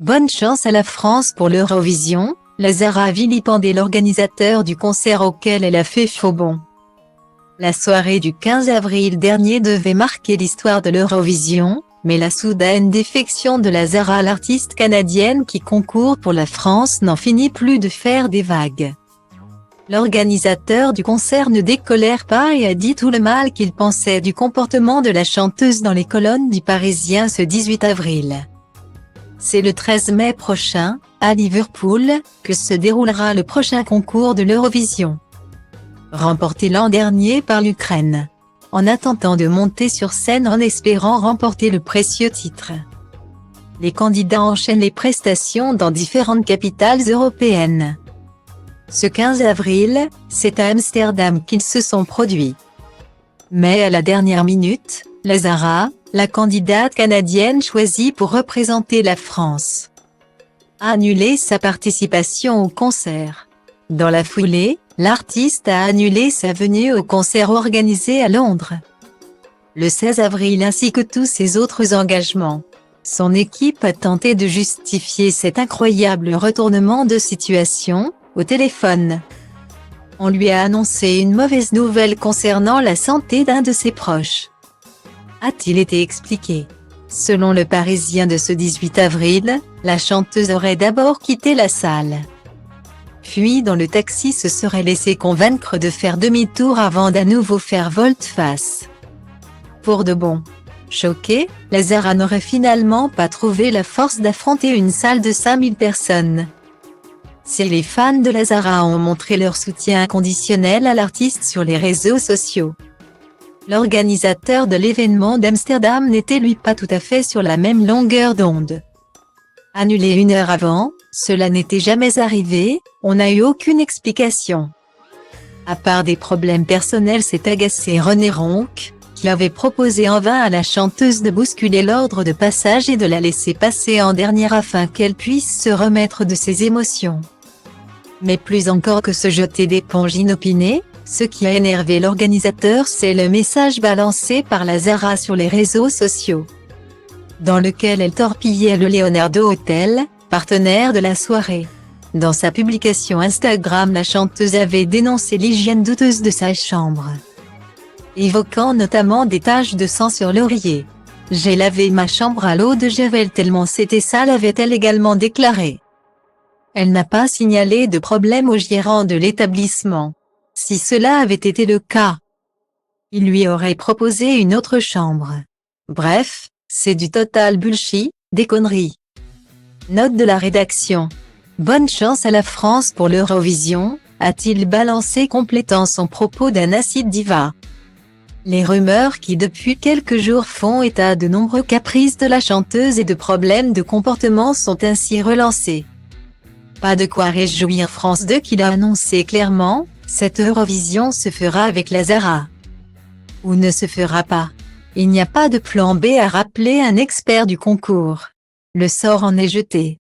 Bonne chance à la France pour l'Eurovision, Lazara a vilipendé l'organisateur du concert auquel elle a fait faux bond. La soirée du 15 avril dernier devait marquer l'histoire de l'Eurovision, mais la soudaine défection de Lazara, l'artiste canadienne qui concourt pour la France, n'en finit plus de faire des vagues. L'organisateur du concert ne décolère pas et a dit tout le mal qu'il pensait du comportement de la chanteuse dans les colonnes du Parisien ce 18 avril. C'est le 13 mai prochain, à Liverpool, que se déroulera le prochain concours de l'Eurovision. Remporté l'an dernier par l'Ukraine, en attendant de monter sur scène en espérant remporter le précieux titre. Les candidats enchaînent les prestations dans différentes capitales européennes. Ce 15 avril, c'est à Amsterdam qu'ils se sont produits. Mais à la dernière minute, Lazara, la candidate canadienne choisie pour représenter la France, a annulé sa participation au concert. Dans la foulée, l'artiste a annulé sa venue au concert organisé à Londres le 16 avril ainsi que tous ses autres engagements. Son équipe a tenté de justifier cet incroyable retournement de situation au téléphone. On lui a annoncé une mauvaise nouvelle concernant la santé d'un de ses proches, a-t-il été expliqué. Selon le Parisien de ce 18 avril, la chanteuse aurait d'abord quitté la salle, puis dans le taxi se serait laissé convaincre de faire demi-tour avant d'à nouveau faire volte-face. Pour de bon. Choqué, Lazara n'aurait finalement pas trouvé la force d'affronter une salle de 5000 personnes. Si les fans de Lazara ont montré leur soutien inconditionnel à l'artiste sur les réseaux sociaux, l'organisateur de l'événement d'Amsterdam n'était lui pas tout à fait sur la même longueur d'onde. Annulé 1 heure avant, cela n'était jamais arrivé, on n'a eu aucune explication. À part des problèmes personnels, s'est agacé René Ronque, qui avait proposé en vain à la chanteuse de bousculer l'ordre de passage et de la laisser passer en dernière afin qu'elle puisse se remettre de ses émotions. Mais plus encore que se jeter d'éponge inopinée, ce qui a énervé l'organisateur, c'est le message balancé par Lazara sur les réseaux sociaux, dans lequel elle torpillait le Leonardo Hotel, partenaire de la soirée. Dans sa publication Instagram, la chanteuse avait dénoncé l'hygiène douteuse de sa chambre, évoquant notamment des taches de sang sur l'oreiller. « J'ai lavé ma chambre à l'eau de Javel tellement c'était sale », avait-elle également déclaré. Elle n'a pas signalé de problème au gérant de l'établissement. Si cela avait été le cas, il lui aurait proposé une autre chambre. Bref, c'est du total bullshit, des conneries. Note de la rédaction. Bonne chance à la France pour l'Eurovision, a-t-il balancé complétant son propos d'un acide diva. Les rumeurs qui depuis quelques jours font état de nombreux caprices de la chanteuse et de problèmes de comportement sont ainsi relancés. Pas de quoi réjouir France 2 qui l'a annoncé clairement, cette Eurovision se fera avec Lazara. Ou ne se fera pas. Il n'y a pas de plan B, a rappelé un expert du concours. Le sort en est jeté.